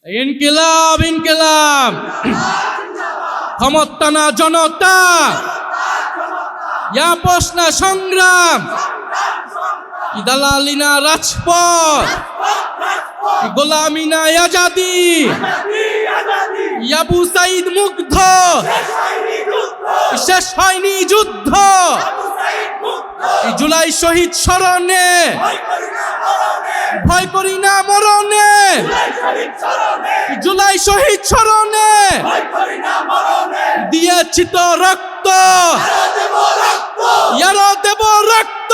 ইনকিলাব ইনকিলাব, ক্ষমতা না জনতা, আপোষ না সংগ্রাম, দালালি না রাজপথ, গোলামি না আজাদি, আবু সাইদ মুগ্ধ, শেষ হয়নি যুদ্ধ, জুলাই শহীদ স্মরণে ভয় করি না মরণে, জুলাই শহীদ স্মরণে দিয়েছি তো রক্ত, ইয়ারও দেব রক্ত,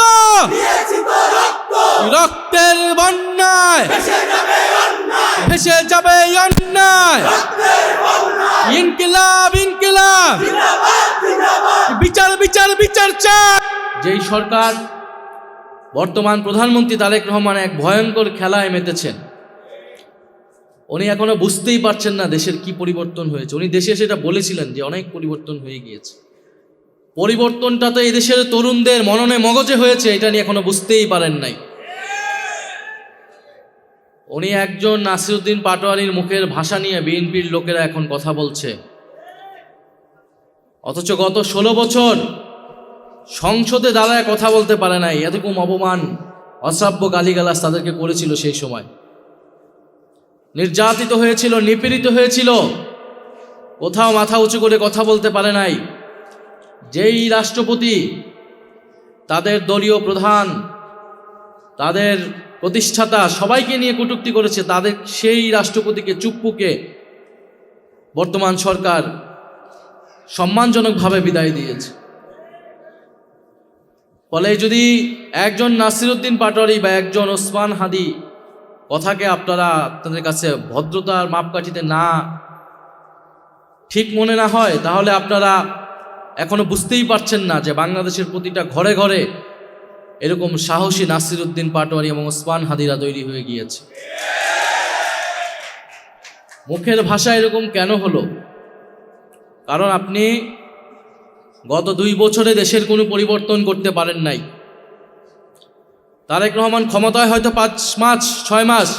রক্তের বন্যায় ভেসে যাবে অন্যায়। ইনকিলাব ইনকিলাব, বিচার বিচার বিচার চাই। যেই সরকার বর্তমান প্রধানমন্ত্রী তারেক রহমান এক ভয়ঙ্কর খেলায় মেতেছেন, উনি এখনো বুঝতেই পারছেন না দেশের কি পরিবর্তন হয়েছে। উনি দেশে সেটা বলেছিলেন যে অনেক পরিবর্তন হয়ে গিয়েছে। পরিবর্তনটা তো এই দেশের তরুণদের মননে মগজে হয়েছে, এটা নিয়ে এখনো বুঝতেই পারেন নাই। উনি একজন নাসিরউদ্দিন পাটোয়ারির মুখের ভাষা নিয়ে বিএনপির লোকেরা এখন কথা বলছে, অথচ গত 16 বছর সংসদে দাঁড়ায় কথা বলতে পারে নাই। এরকম অপমান, অশ্রাব্য গালিগালাজ তাদেরকে করেছিল। সেই সময় নির্যাতিত হয়েছিল, নিপীড়িত হয়েছিল, কোথাও মাথা উঁচু করে কথা বলতে পারে নাই। যেই রাষ্ট্রপতি তাদের দলীয় প্রধান, তাদের প্রতিষ্ঠাতা সবাইকে নিয়ে কটূক্তি করেছে, তাদের সেই রাষ্ট্রপতিকে চুপ্পুকে বর্তমান সরকার সম্মানজনকভাবে বিদায় দিয়েছে। ফলে যদি একজন নাসিরউদ্দিন পাটোয়ারি বা একজন ওসমান হাদি কথাকে আপনারা আপনাদের কাছে ভদ্রতার মাপকাঠিতে না ঠিক মনে না হয়, তাহলে আপনারা এখনো বুঝতেই পারছেন না যে বাংলাদেশের প্রতিটা ঘরে ঘরে এরকম সাহসী নাসিরউদ্দিন পাটোয়ারি এবং ওসমান হাদিরা তৈরি হয়ে গিয়েছে। মুখের ভাষা এরকম কেন হলো? কারণ আপনি গত 2 বছরে দেশের কোনো পরিবর্তন করতে পারেন নাই। তারেক রহমান ক্ষমতায় হয়তো 5 মাস 6 মাস,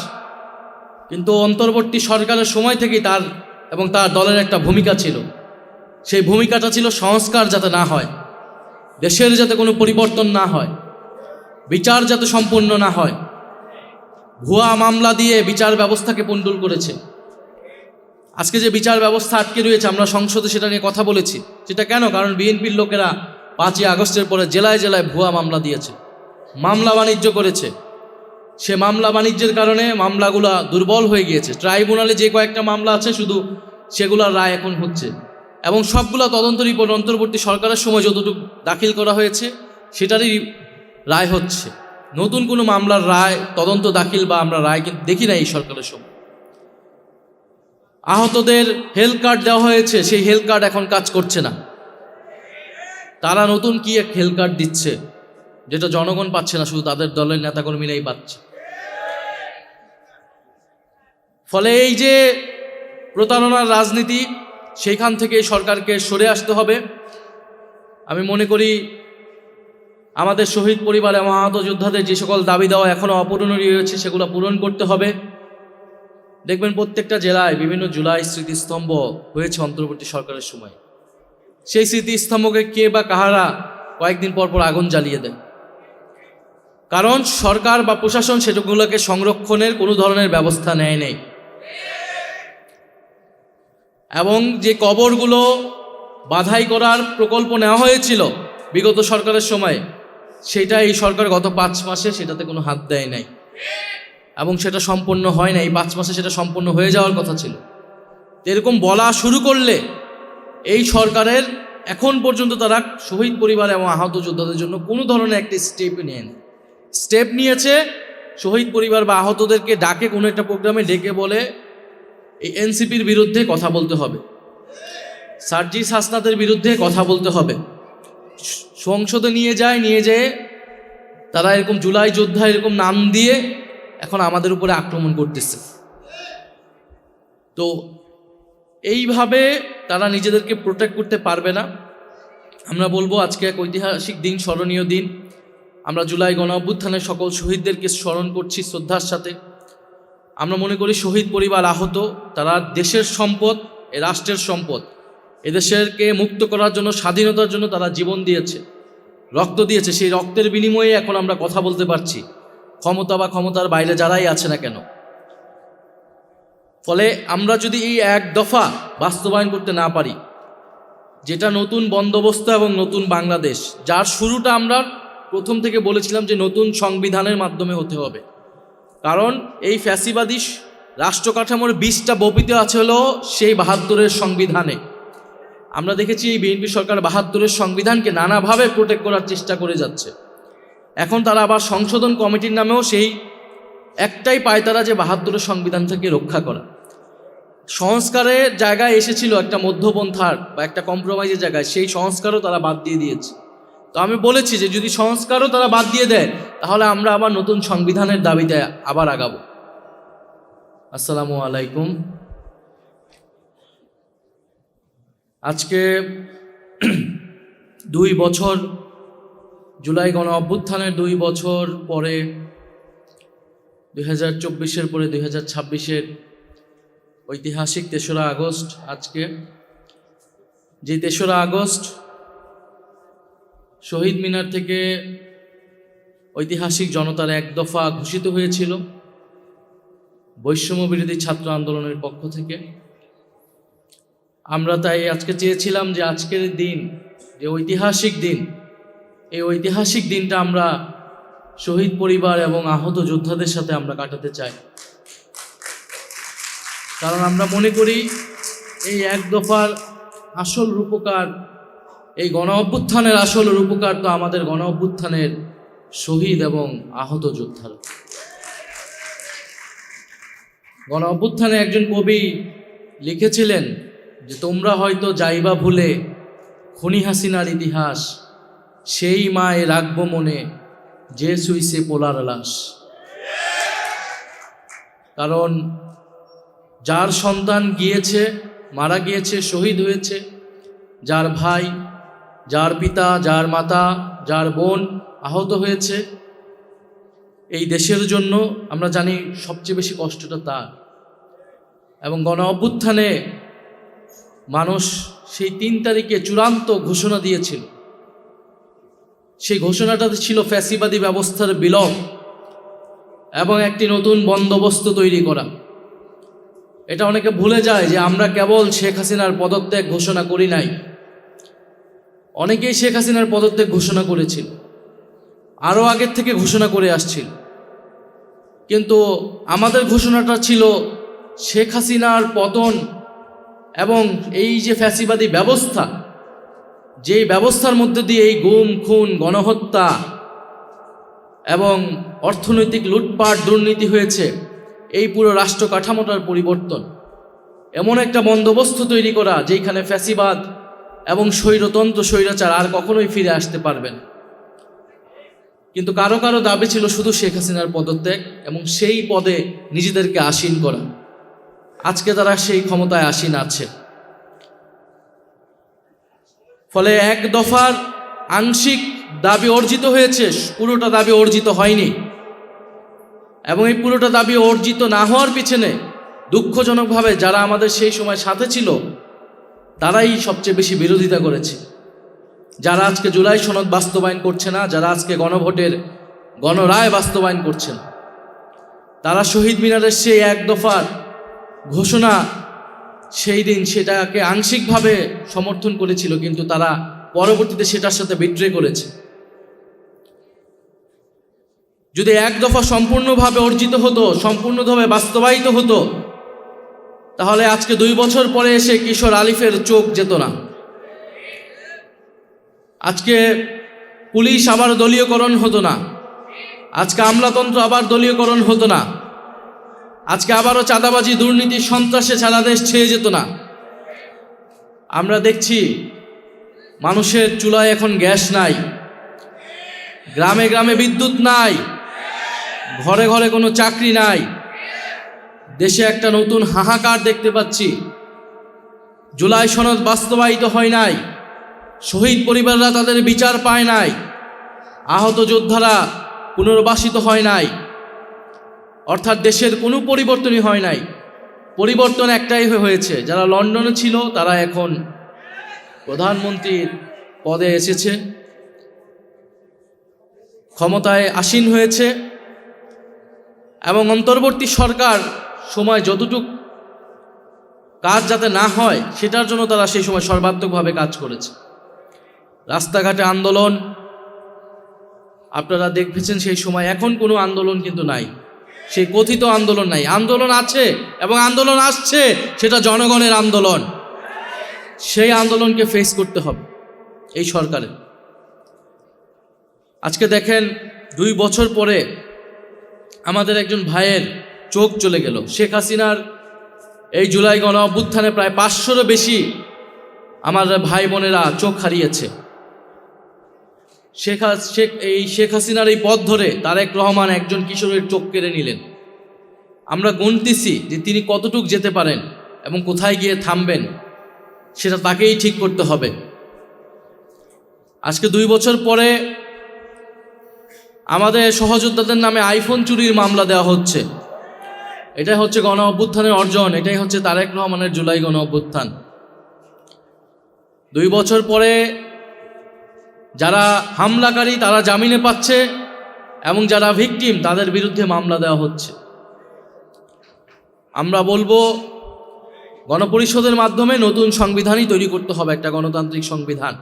কিন্তু অন্তর্বর্তী সরকারের সময় থেকেই তার এবং তার দলের একটা ভূমিকা ছিল। সেই ভূমিকাটা ছিল সংস্কার যাতে না হয়, দেশের যাতে কোনো পরিবর্তন না হয়, বিচার যাতে সম্পূর্ণ না হয়। ভুয়া মামলা দিয়ে বিচার ব্যবস্থাকে পণ্ডুল করেছে। আজকে যে বিচার ব্যবস্থা আটকে রয়েছে, আমরা সংসদে সেটা নিয়ে কথা বলেছি। সেটা কেন? কারণ বিএনপির লোকেরা 5ই আগস্টের পরে জেলায় জেলায় ভুয়া মামলা দিয়েছে, মামলা বাণিজ্য করেছে। সে মামলা বাণিজ্যের কারণে মামলাগুলা দুর্বল হয়ে গিয়েছে। ট্রাইব্যুনালে যে কয়েকটা মামলা আছে শুধু সেগুলোর রায় এখন হচ্ছে, এবং সবগুলা তদন্ত রিপোর্ট অন্তর্বর্তী সরকারের সময় যতটুকু দাখিল করা হয়েছে সেটারই রায় হচ্ছে। নতুন কোনো মামলার রায় তদন্ত দাখিল বা আমরা রায় কিন্তু দেখি না এই সরকারের সময়। আহতদের হেলথ কার্ড দেওয়া হয়েছে, সেই হেলথ কার্ড এখন কাজ করছে না। তারা নতুন কি এক হেলথ কার্ড দিচ্ছে যেটা জনগণ পাচ্ছে না, শুধু তাদের দলের নেতাকর্মীরাই পাচ্ছে। ফলে এই যে প্রতারণার রাজনীতি, সেইখান থেকে সরকারকে সরে আসতে হবে। আমি মনে করি আমাদের শহীদ পরিবার এবং আহত যোদ্ধাদের যে সকল দাবি দেওয়া এখনও অপূরণ রয়েছে সেগুলো পূরণ করতে হবে। দেখবেন প্রত্যেকটা জেলায় বিভিন্ন জুলাই স্মৃতিস্তম্ভ হয়েছে অন্তর্বর্তী সরকারের সময়। সেই স্মৃতিস্তম্ভকে কে বা কাহারা কয়েকদিন পর পর আগুন জ্বালিয়ে দেয়, কারণ সরকার বা প্রশাসন সেগুলোকে সংরক্ষণের কোনো ধরনের ব্যবস্থা নেয় নাই। এবং যে কবরগুলো বাধাই করার প্রকল্প নেওয়া হয়েছিল বিগত সরকারের সময়, সেটা এই সরকার গত 5 মাসে সেটাতে কোনো হাত দেয় নাই, এবং সেটা সম্পন্ন হয় না। এই 5 মাসে সেটা সম্পন্ন হয়ে যাওয়ার কথা ছিল। এরকম বলা শুরু করলে এই সরকারের এখন পর্যন্ত তারা শহীদ পরিবার এবং আহত যোদ্ধাদের জন্য কোনো ধরনের একটি স্টেপ নেয় না। স্টেপ নিয়েছে শহীদ পরিবার বা আহতদেরকে ডাকে কোনো একটা প্রোগ্রামে ডেকে বলে এই এনসিপির বিরুদ্ধে কথা বলতে হবে, সার্জিস হাসনাতের বিরুদ্ধে কথা বলতে হবে। সংসদে নিয়ে যেয়ে তারা এরকম জুলাই যোদ্ধা এরকম নাম দিয়ে এখন আমাদের উপরে আক্রমণ করতেছে। তো এইভাবে তারা নিজেদেরকে প্রোটেক্ট করতে পারবে না। আমরা বলবো আজকে এক ঐতিহাসিক দিন, স্মরণীয় দিন। আমরা জুলাই গণ অভ্যুত্থানের সকল শহীদদেরকে স্মরণ করছি শ্রদ্ধার সাথে। আমরা মনে করি শহীদ পরিবার আহত, তারা দেশের সম্পদ, এ রাষ্ট্রের সম্পদ। এদেশেরকে মুক্ত করার জন্য, স্বাধীনতার জন্য তারা জীবন দিয়েছে, রক্ত দিয়েছে। সেই রক্তের বিনিময়ে এখন আমরা কথা বলতে পারছি, ক্ষমতা বা ক্ষমতার বাইরে যারাই আছে না কেন। ফলে আমরা যদি এই এক দফা বাস্তবায়ন করতে না পারি, যেটা নতুন বন্দোবস্ত এবং নতুন বাংলাদেশ, যার শুরুটা আমরা প্রথম থেকে বলেছিলাম যে নতুন সংবিধানের মাধ্যমে হতে হবে। কারণ এই ফ্যাসিবাদী রাষ্ট্র কাঠামোর বীজটা বপিত আছে হলো সেই ৭২-এর সংবিধানে। আমরা দেখেছি এই বিএনপি সরকার ৭২-এর সংবিধানকে নানাভাবে প্রোটেক্ট করার চেষ্টা করে যাচ্ছে। এখন তারা আবার সংশোধন কমিটির নামেও সেই একটাই পায়তারা, যে ৭২-এর সংবিধানটাকে রক্ষা করা। সংস্কারের জায়গায় এসেছিল একটা মধ্যপন্থার বা একটা কম্প্রোমাইজের জায়গায়, সেই সংস্কারও তারা বাদ দিয়ে দিয়েছে। তো আমি বলেছি যে যদি সংস্কারও তারা বাদ দিয়ে দেয়, তাহলে আমরা আবার নতুন সংবিধানের দাবিতে আবার আগাবো। আসসালামু আলাইকুম। আজকে 2 বছর, জুলাই গণ অভ্যুত্থানের 2 বছর পরে, 2024-এর পরে 2026-এর ঐতিহাসিক 3রা আগস্ট। আজকে যে 3রা আগস্ট শহীদ মিনার থেকে ঐতিহাসিক জনতার এক দফা ঘোষিত হয়েছিল বৈষম্য বিরোধী ছাত্র আন্দোলনের পক্ষ থেকে। আমরা তাই আজকে চেয়েছিলাম যে আজকের দিন, যে ঐতিহাসিক দিন, এই ঐতিহাসিক দিনটা আমরা শহীদ পরিবার এবং আহত যোদ্ধাদের সাথে আমরা কাটাতে চাই। কারণ আমরা মনে করি এই এক দফার আসল রূপকার, এই গণ অভ্যুত্থানের আসল রূপকার তো আমাদের গণ অভ্যুত্থানের শহীদ এবং আহত যোদ্ধারা। গণ অভ্যুত্থানে একজন কবি লিখেছিলেন যে তোমরা হয়তো যাইবা ভুলে খুনি হাসিনার ইতিহাস, সেই মায়ে রাখবো মনে যে সুইসে পোলার লাশ। কারণ যার সন্তান গিয়েছে, মারা গিয়েছে, শহীদ হয়েছে, যার ভাই, যার পিতা, যার মাতা, যার বোন আহত হয়েছে, এই দেশের জন্য আমরা জানি সবচেয়ে বেশি কষ্টটা তার। এবং গণ অভ্যুত্থানে মানুষ সেই 3 তারিখে চূড়ান্ত ঘোষণা দিয়েছিল। সেই ঘোষণাটাতে ছিল ফ্যাসিবাদী ব্যবস্থার বিলোপ এবং একটি নতুন বন্দোবস্ত তৈরি করা। এটা অনেকে ভুলে যায় যে আমরা কেবল শেখ হাসিনার পদত্যাগ ঘোষণা করি নাই, অনেকেই শেখ হাসিনার পদত্যাগ ঘোষণা করেছিল, আরও আগের থেকে ঘোষণা করে আসছিল। কিন্তু আমাদের ঘোষণাটা ছিল শেখ হাসিনার পতন এবং এই যে ফ্যাসিবাদী ব্যবস্থা, যেই ব্যবস্থার মধ্যে দিয়ে এই গুম, খুন, গণহত্যা এবং অর্থনৈতিক লুটপাট, দুর্নীতি হয়েছে, এই পুরো রাষ্ট্র কাঠামোটার পরিবর্তন, এমন একটা বন্দোবস্ত তৈরি করা যেখানে ফ্যাসিবাদ এবং স্বৈরতন্ত্র, স্বৈরাচার আর কখনোই ফিরে আসতে পারবে না। কিন্তু কারো কারো দাবি ছিল শুধু শেখ হাসিনার পদত্যাগ এবং সেই পদে নিজেদেরকে আসীন করা। আজকে তারা সেই ক্ষমতায় আসীন আছে। ফলে এক দফার আংশিক দাবি অর্জিত হয়েছে, পুরোটা দাবি অর্জিত হয়নি। এবং এই পুরোটা দাবি অর্জিত না হওয়ার পিছনে দুঃখজনকভাবে যারা আমাদের সেই সময় সাথে ছিল, তারাই সবচেয়ে বেশি বিরোধিতা করেছে। যারা আজকে জুলাই সনদ বাস্তবায়ন করছে না, যারা আজকে গণভোটের গণরায় বাস্তবায়ন করছে না, তারা শহীদ মিনারের সেই এক দফার ঘোষণা সেই দিন সেটাকে আংশিকভাবে সমর্থন করেছিল, কিন্তু তারা পরবর্তীতে সেটার সাথে বিট্রে করেছে। যদি এক দফা সম্পূর্ণভাবে অর্জিত হতো, সম্পূর্ণভাবে বাস্তবায়িত হতো, তাহলে আজকে 2 বছর পরে এসে কিশোর আলিফের চোখ যেত না। আজকে পুলিশ আবার দলীয়করণ হতো না, আজকে আমলাতন্ত্র আবার দলীয়করণ হতো না, আজকে আবারও চাঁদাবাজি, দুর্নীতি, সন্ত্রাসে সারা দেশ ছেয়ে যেত না। আমরা দেখছি মানুষের চুলায় এখন গ্যাস নাই, গ্রামে গ্রামে বিদ্যুৎ নাই, ঘরে ঘরে কোনো চাকরি নাই। দেশে একটা নতুন হাহাকার দেখতে পাচ্ছি। জুলাই সনদ বাস্তবায়িত হয় নাই, শহীদ পরিবাররা তাদের বিচার পায় নাই, আহত যোদ্ধারা পুনর্বাসিত হয় নাই। অর্থাৎ দেশের কোনো পরিবর্তনই হয় নাই। পরিবর্তন একটাই হয়েছে, যারা লন্ডনে ছিল তারা এখন প্রধানমন্ত্রীর পদে এসেছে, ক্ষমতায় আসীন হয়েছে, এবং অন্তর্বর্তী সরকার সময় যতটুক কাজ যাতে না হয় সেটার জন্য তারা সেই সময় সর্বাত্মকভাবে কাজ করেছে। রাস্তাঘাটে আন্দোলন আপনারা দেখেছেন সেই সময়, এখন কোনো আন্দোলন কিন্তু নাই, সেই কথিত আন্দোলন নাই। আন্দোলন আছে এবং আন্দোলন আসছে, সেটা জনগণের আন্দোলন। সেই আন্দোলনকে ফেস করতে হবে এই সরকারের। আজকে দেখেন 2 বছর পরে আমাদের একজন ভাইয়ের চোখ চলে গেল। শেখ হাসিনার এই জুলাই গণ অভ্যুত্থানে প্রায় 500-এরও বেশি আমার ভাই বোনেরা চোখ হারিয়েছে। শেখ হাসিনার এই পথ ধরে তারেক রহমান একজন কিশোরের চোখ কেড়ে নিলেন। আমরা গুনতেছি যে তিনি কতটুক যেতে পারেন এবং কোথায় গিয়ে থামবেন, সেটা তাকেই ঠিক করতে হবে। আজকে 2 বছর পরে আমাদের সহযোদ্ধাদের নামে আইফোন চুরির মামলা দেওয়া হচ্ছে। এটাই হচ্ছে গণ অভ্যুত্থানের অর্জন, এটাই হচ্ছে তারেক রহমানের জুলাই গণ অভ্যুত্থান। 2 বছর পরে যারা হামলাকারী তারা জামিনে পাচ্ছে এবং যারা ভিকটিম তাদের বিরুদ্ধে মামলা দেওয়া হচ্ছে। আমরা বলবো গণপরিষদের মাধ্যমে নতুন সংবিধানই তৈরি করতে হবে, একটা গণতান্ত্রিক সংবিধান।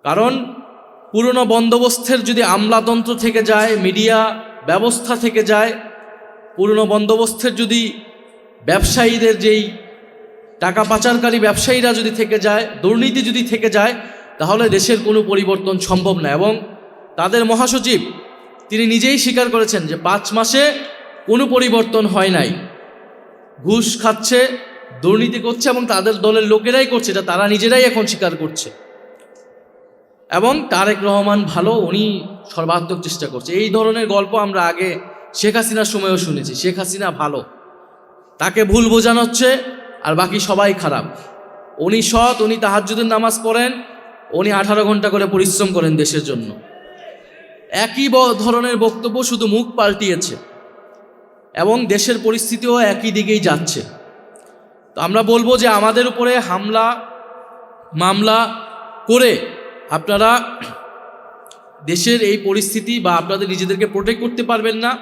কারণ পুরনো বন্দোবস্তের যদি আমলাতন্ত্র থেকে যায়, মিডিয়া ব্যবস্থা থেকে যায়, পুরনো বন্দোবস্তের যদি ব্যবসায়ীদের যেই টাকা পাচারকারী ব্যবসায়ীরা যদি থেকে যায়, দুর্নীতি যদি থেকে যায়, তাহলে দেশের কোনো পরিবর্তন সম্ভব না। এবং তাদের মহাসচিব তিনি নিজেই স্বীকার করেছেন যে 5 মাসে কোনো পরিবর্তন হয় নাই। ঘুষ খাচ্ছে, দুর্নীতি করছে এবং তাদের দলের লোকেরাই করছে, এটা তারা নিজেরাই এখন স্বীকার করছে। এবং তারেক রহমান ভালো, উনি সর্বাত্মক চেষ্টা করছে। এই ধরনের গল্প আমরা আগে শেখ হাসিনার সময়ও শুনেছি। শেখ হাসিনা ভালো, তাকে ভুল বোঝানো হচ্ছে আর বাকি সবাই খারাপ। উনি সৎ, উনি তাহাজ্জুদের নামাজ পড়েন, উনি 18 ঘন্টা করে পরিশ্রম করেন দেশের জন্য। একই ধরনের বক্তব্য, শুধু মুখ পাল্টিয়েছে এবং দেশের পরিস্থিতিও একই দিকেই যাচ্ছে। তো আমরা বলবো যে আমাদের উপরে হামলা মামলা করে আপনারা দেশের এই পরিস্থিতি বা আপনাদের নিজেদেরকে প্রোটেক্ট করতে পারবেন না।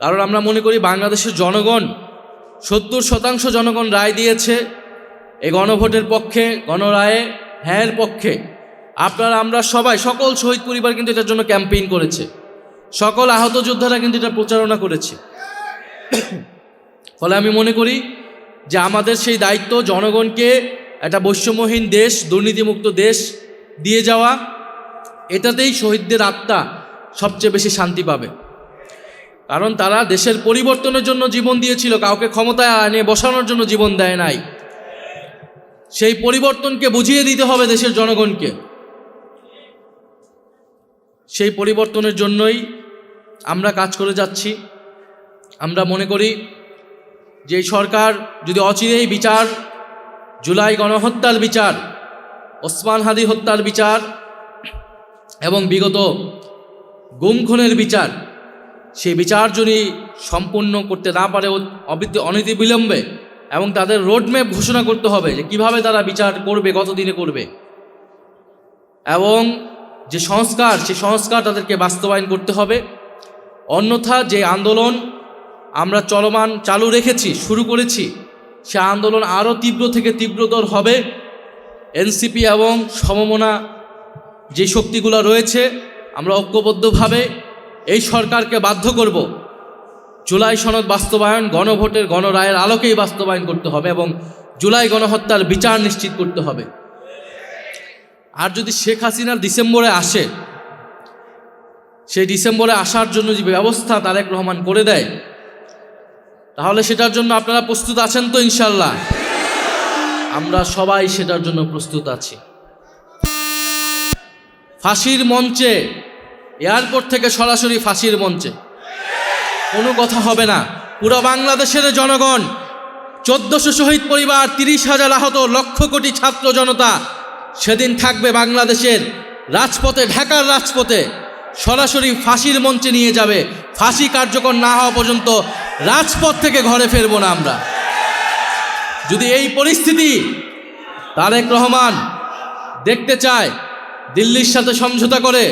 কারণ আমরা মনে করি বাংলাদেশের জনগণ 70% জনগণ রায় দিয়েছে এই গণভোটের পক্ষে, গণরায়ে হ্যাঁর পক্ষে। আপনারা আমরা সবাই, সকল শহীদ পরিবার কিন্তু এটার জন্য ক্যাম্পেইন করেছে, সকল আহত যোদ্ধারা কিন্তু এটা প্রচারণা করেছে। ফলে আমি মনে করি যে আমাদের সেই দায়িত্ব জনগণকে একটা বৈষম্যহীন দেশ, দুর্নীতিমুক্ত দেশ দিয়ে যাওয়া। এটাতেই শহীদদের আত্মা সবচেয়ে বেশি শান্তি পাবে। কারণ তারা দেশের পরিবর্তনের জন্য জীবন দিয়েছিল, কাউকে ক্ষমতায় এনে বসানোর জন্য জীবন দেয় নাই। সেই পরিবর্তনকে বুঝিয়ে দিতে হবে দেশের জনগণকে। সেই পরিবর্তনের জন্যই আমরা কাজ করে যাচ্ছি। আমরা মনে করি যে এই সরকার যদি অচিরেই বিচার, জুলাই গণহত্যার বিচার, ওসমান হাদি হত্যার বিচার এবং বিগত গুম খুনের বিচার, সেই বিচার যদি সম্পূর্ণ করতে না পারে অনতিবিলম্বে, এবং তাদের রোডম্যাপ ঘোষণা করতে হবে যে কিভাবে তারা বিচার করবে, কতদিনে করবে, এবং যে সংস্কার, সেই সংস্কার তাদেরকে বাস্তবায়ন করতে হবে। অন্যথা যে আন্দোলন আমরা চালু রেখেছি, শুরু করেছি, সে আন্দোলন আরও তীব্র থেকে তীব্রতর হবে। এনসিপি এবং সমমনা যে শক্তিগুলো রয়েছে, আমরা ঐক্যবদ্ধভাবে এই সরকারকে বাধ্য করব জুলাই সনদ বাস্তবায়ন গণভোটের গণরায়ের আলোকেই বাস্তবায়ন করতে হবে এবং জুলাই গণহত্যার বিচার নিশ্চিত করতে হবে। আর যদি শেখ হাসিনার ডিসেম্বরে আসে, সেই ডিসেম্বরে আসার জন্য যে ব্যবস্থা তারেক রহমান করে দেয়, তাহলে সেটার জন্য আপনারা প্রস্তুত আছেন তো? ইনশাল্লাহ আমরা সবাই সেটার জন্য প্রস্তুত আছি। ফাঁসির মঞ্চে, এয়ারপোর্ট থেকে সরাসরি ফাঁসির মঞ্চে কোনো কথা হবে না। পুরো বাংলাদেশের জনগণ, 1400 শহীদ পরিবার, 30,000 আহত, লক্ষ কোটি ছাত্র জনতা সেদিন থাকবে বাংলাদেশের রাজপথে, ঢাকার রাজপথে। সরাসরি ফাঁসির মঞ্চে নিয়ে যাবে। ফাঁসি কার্যকর না হওয়া পর্যন্ত রাজপথ থেকে ঘরে ফিরবো না আমরা। যদি এই পরিস্থিতি তারেক রহমান দেখতে চায় দিল্লির সাথে সমঝোতা করে,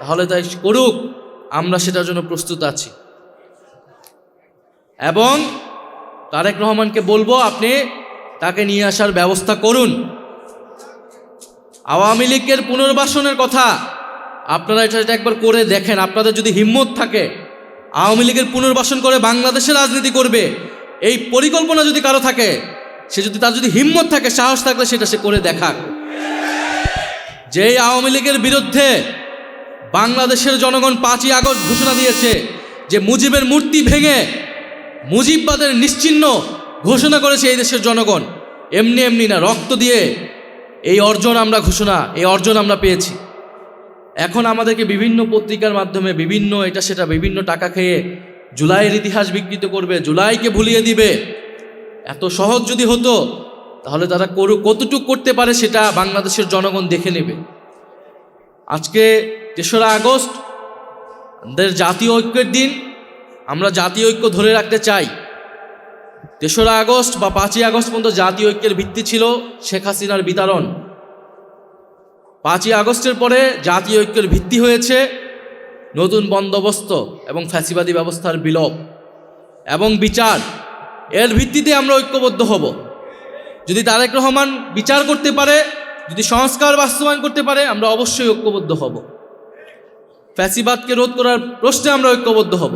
তাহলে তাই করুক, আমরা সেটার জন্য প্রস্তুত আছি। এবং তারেক রহমানকে বলবো আপনি তাকে নিয়ে আসার ব্যবস্থা করুন। আওয়ামী লীগের পুনর্বাসনের কথা আপনারা এটা একবার করে দেখেন। আপনাদের যদি হিম্মত থাকে আওয়ামী লীগের পুনর্বাসন করে বাংলাদেশে রাজনীতি করবে, এই পরিকল্পনা যদি কারো থাকে, তার যদি হিম্মত থাকে, সাহস থাকলে সেটা সে করে দেখাক। যেই আওয়ামী লীগের বিরুদ্ধে বাংলাদেশের জনগণ 5ই আগস্ট ঘোষণা দিয়েছে যে মুজিবের মূর্তি ভেঙে মুজিববাদের নিশ্চিহ্ন ঘোষণা করেছে এই দেশের জনগণ, এমনি এমনি না, রক্ত দিয়ে এই অর্জন আমরা পেয়েছি। এখন আমাদেরকে বিভিন্ন পত্রিকার মাধ্যমে বিভিন্ন এটা সেটা বিভিন্ন টাকা খেয়ে জুলাইয়ের ইতিহাস বিকৃত করবে, জুলাইকে ভুলিয়ে দিবে। এত সহজ যদি হতো তাহলে তারা কতটুকু করতে পারে সেটা বাংলাদেশের জনগণ দেখে নেবে। আজকে 3রা আগস্ট আমাদের জাতীয় ঐক্যের দিন, আমরা জাতীয় ঐক্য ধরে রাখতে চাই। 3রা আগস্ট বা 5ই আগস্ট পর্যন্ত জাতীয় ঐক্যের ভিত্তি ছিল শেখ হাসিনার বিতাড়ন। 5ই আগস্টের পরে জাতীয় ঐক্যের ভিত্তি হয়েছে নতুন বন্দোবস্ত এবং ফ্যাসিবাদী ব্যবস্থার বিলোপ এবং বিচার। এর ভিত্তিতে আমরা ঐক্যবদ্ধ হব। যদি তারেক রহমান বিচার করতে পারে, যদি সংস্কার বাস্তবায়ন করতে পারে, আমরা অবশ্যই ঐক্যবদ্ধ হব। ফ্যাসিবাদকে রোধ করার প্রশ্নে আমরা ঐক্যবদ্ধ হব।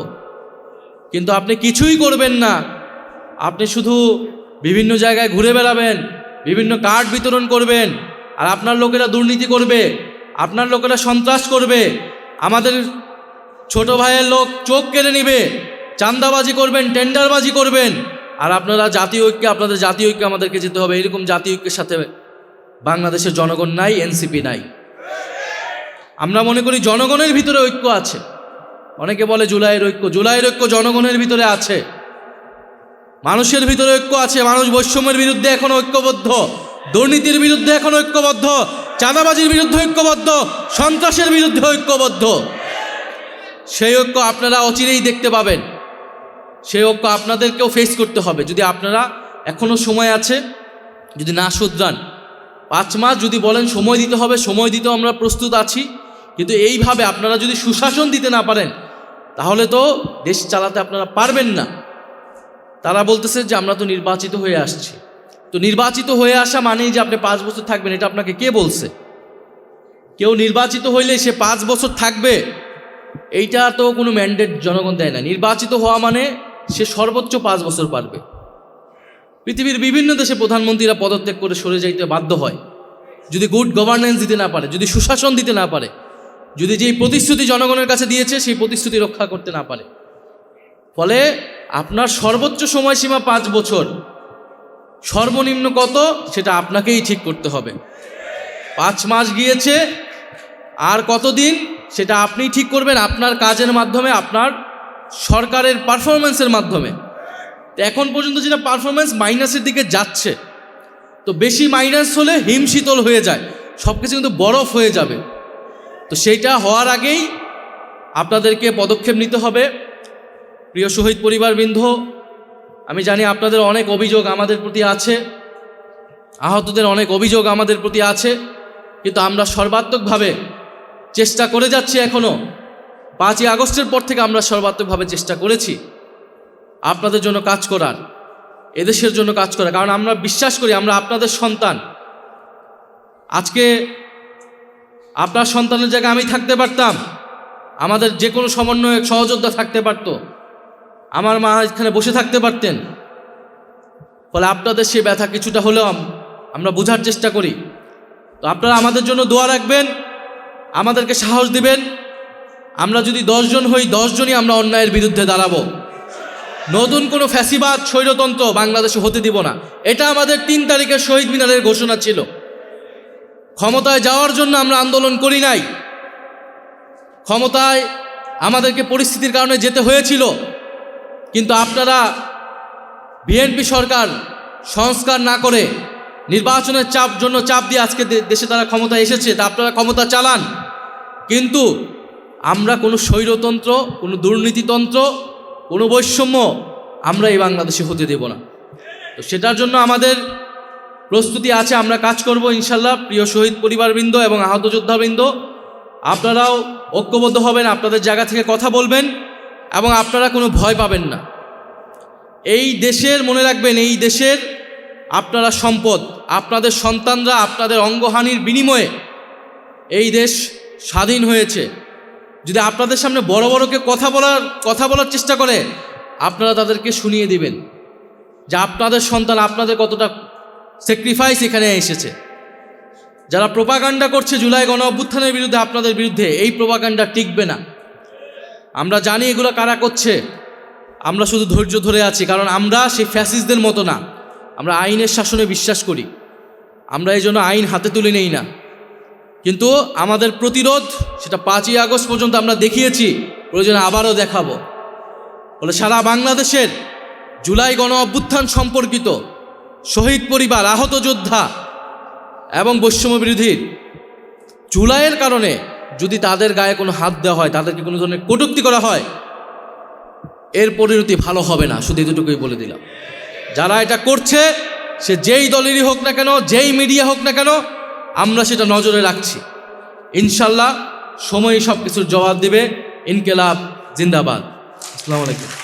কিন্তু আপনি কিছুই করবেন না, আপনি শুধু বিভিন্ন জায়গায় ঘুরে বেড়াবেন, বিভিন্ন কার্ড বিতরণ করবেন, আর আপনার লোকেরা দুর্নীতি করবে, আপনার লোকেরা সন্ত্রাস করবে, আমাদের ছোট ভাইয়ের লোক চোখ কেড়ে নেবে, চাঁদাবাজি করবেন, টেন্ডারবাজি করবেন, আর আপনাদের জাতীয় ঐক্যে আমাদেরকে যেতে হবে। এরকম জাতীয় ঐক্যের সাথে বাংলাদেশের জনগণ নাই, এনসিপি নাই। আমরা মনে করি জনগণের ভিতরে ঐক্য আছে। অনেকে বলে জুলাইয়ের ঐক্য জনগণের ভিতরে আছে, মানুষের ভিতরে ঐক্য আছে। মানুষ বৈষম্যের বিরুদ্ধে এখন ঐক্যবদ্ধ, দুর্নীতির বিরুদ্ধে এখন ঐক্যবদ্ধ, চাঁদাবাজির বিরুদ্ধে ঐক্যবদ্ধ, সন্ত্রাসের বিরুদ্ধে ঐক্যবদ্ধ। সেই ঐক্য আপনারা অচিরেই দেখতে পাবেন। সেই ঐক্য আপনাদেরকেও ফেস করতে হবে। যদি আপনারা এখনও সময় আছে, যদি না শুধরান, 5 মাস যদি বলেন সময় দিতে হবে, সময় দিতেও আমরা প্রস্তুত আছি। কিন্তু এইভাবে আপনারা যদি সুশাসন দিতে না পারেন, তাহলে তো দেশ চালাতে আপনারা পারবেন না। তারা বলতেছে যে আমরা তো নির্বাচিত হয়ে আসছি। তো নির্বাচিত হয়ে আসা মানেই যে আপনি 5 বছর থাকবেন, এটা আপনাকে কে বলছে? কেউ নির্বাচিত হইলে সে 5 বছর থাকবে, এইটা তো কোনো ম্যান্ডেট জনগণ দেয় না। নির্বাচিত হওয়া মানে সে সর্বোচ্চ 5 বছর পারবে। পৃথিবীর বিভিন্ন দেশে প্রধানমন্ত্রীরা পদত্যাগ করে সরে যাইতে বাধ্য হয় যদি গুড গভর্নেন্স দিতে না পারে, যদি সুশাসন দিতে না পারে, যদি যেই প্রতিশ্রুতি জনগণের কাছে দিয়েছে সেই প্রতিশ্রুতি রক্ষা করতে না পারে। ফলে আপনার সর্বোচ্চ সময়সীমা 5 বছর, সর্বনিম্ন কত সেটা আপনাকেই ঠিক করতে হবে। 5 মাস গিয়েছে, আর কতদিন সেটা আপনিই ঠিক করবেন, আপনার কাজের মাধ্যমে, আপনার সরকারের পারফরমেন্সের মাধ্যমে। তো এখন পর্যন্ত যেটা পারফরমেন্স মাইনাসের দিকে যাচ্ছে, তো বেশি মাইনাস হলে হিমশীতল হয়ে যায়, সব কিছু কিন্তু বরফ হয়ে যাবে। তো সেইটা হওয়ার আগেই আপনাদেরকে পদক্ষেপ নিতে হবে। প্রিয় শহীদ পরিবারবৃন্দ, আমি জানি আপনাদের অনেক অভিযোগ আমাদের প্রতি আছে, আহতদের অনেক অভিযোগ আমাদের প্রতি আছে, কিন্তু আমরা সর্বাত্মকভাবে চেষ্টা করে যাচ্ছি। এখনও 5ই আগস্টের পর থেকে আমরা সর্বাত্মকভাবে চেষ্টা করেছি আপনাদের জন্য কাজ করার, এদেশের জন্য কাজ করার, কারণ আমরা বিশ্বাস করি আমরা আপনাদের সন্তান। আজকে আপনার সন্তানের জায়গায় আমি থাকতে পারতাম, আমাদের যে কোনো সমন্বয়ক সহযোদ্ধা থাকতে পারত, আমার মা এখানে বসে থাকতে পারতেন। ফলে আপনাদের সেই ব্যথা কিছুটা হলেও আমরা বোঝার চেষ্টা করি। তো আপনারা আমাদের জন্য দোয়া রাখবেন, আমাদেরকে সাহস দিবেন। আমরা যদি 10 জন হই, 10 জনই আমরা অন্যায়ের বিরুদ্ধে দাঁড়াবো। নতুন কোনো ফ্যাসিবাদ স্বৈরতন্ত্র বাংলাদেশে হতে দিব না। এটা আমাদের 3 তারিখের শহীদ মিনারের ঘোষণা ছিল। ক্ষমতায় যাওয়ার জন্য আমরা আন্দোলন করি নাই, ক্ষমতায় আমাদেরকে পরিস্থিতির কারণে যেতে হয়েছিল। কিন্তু আপনারা বিএনপি সরকার সংস্কার না করে নির্বাচনের চাপ দিয়ে আজকে দেশে তারা ক্ষমতা এসেছে, তা আপনারা ক্ষমতা চালান। কিন্তু আমরা কোনো স্বৈরতন্ত্র, কোনো দুর্নীতিতন্ত্র, কোনো বৈষম্য আমরা এই বাংলাদেশে হতে দেব না। তো সেটার জন্য আমাদের প্রস্তুতি আছে, আমরা কাজ করব ইনশাল্লাহ। প্রিয় শহীদ পরিবারবৃন্দ এবং আহত যোদ্ধাবৃন্দ, আপনারাও ঐক্যবদ্ধ হবেন, আপনাদের জায়গা থেকে কথা বলবেন এবং আপনারা কোনো ভয় পাবেন না। এই দেশের, মনে রাখবেন, এই দেশের আপনারা সম্পদ, আপনাদের সন্তানরা আপনাদের অঙ্গহানির বিনিময়ে এই দেশ স্বাধীন হয়েছে। যদি আপনাদের সামনে বড় বড়কে কথা বলার চেষ্টা করে, আপনারা তাদেরকে শুনিয়ে দিবেন যে আপনাদের সন্তান, আপনাদের কতটা স্যাক্রিফাইস এখানে এসেছে। যারা প্রোপাগান্ডা করছে জুলাই গণ অভ্যুত্থানের বিরুদ্ধে, আপনাদের বিরুদ্ধে, এই প্রোপাগান্ডা টিকবে না। আমরা জানি এগুলো কারা করছে, আমরা শুধু ধৈর্য ধরে আছি, কারণ আমরা সেই ফ্যাসিস্টদের মতো না। আমরা আইনের শাসনে বিশ্বাস করি, আমরা এই জন্য আইন হাতে তুলে নেই না। কিন্তু আমাদের প্রতিরোধ, সেটা 5ই আগস্ট পর্যন্ত আমরা দেখিয়েছি, প্রয়োজনে আবারও দেখাবো। বলে সারা বাংলাদেশের জুলাই গণ অভ্যুত্থান সম্পর্কিত শহীদ পরিবার, আহত যোদ্ধা এবং বৈষম্য বিরোধীর জুলাইয়ের কারণে যদি তাদের গায়ে কোনো হাত দেওয়া হয়, তাদেরকে কোনো ধরনের কটূক্তি করা হয়, এর পরিণতি ভালো হবে না। শুধু এতটুকুই বলে দিলাম। যারা এটা করছে, সে যেই দলেরই হোক না কেন, যেই মিডিয়া হোক না কেন, আমরা সেটা নজরে রাখছি। ইনশাল্লাহ সময়ই সব কিছুর জবাব দেবে। ইনকিলাব জিন্দাবাদ। আসসালামু আলাইকুম।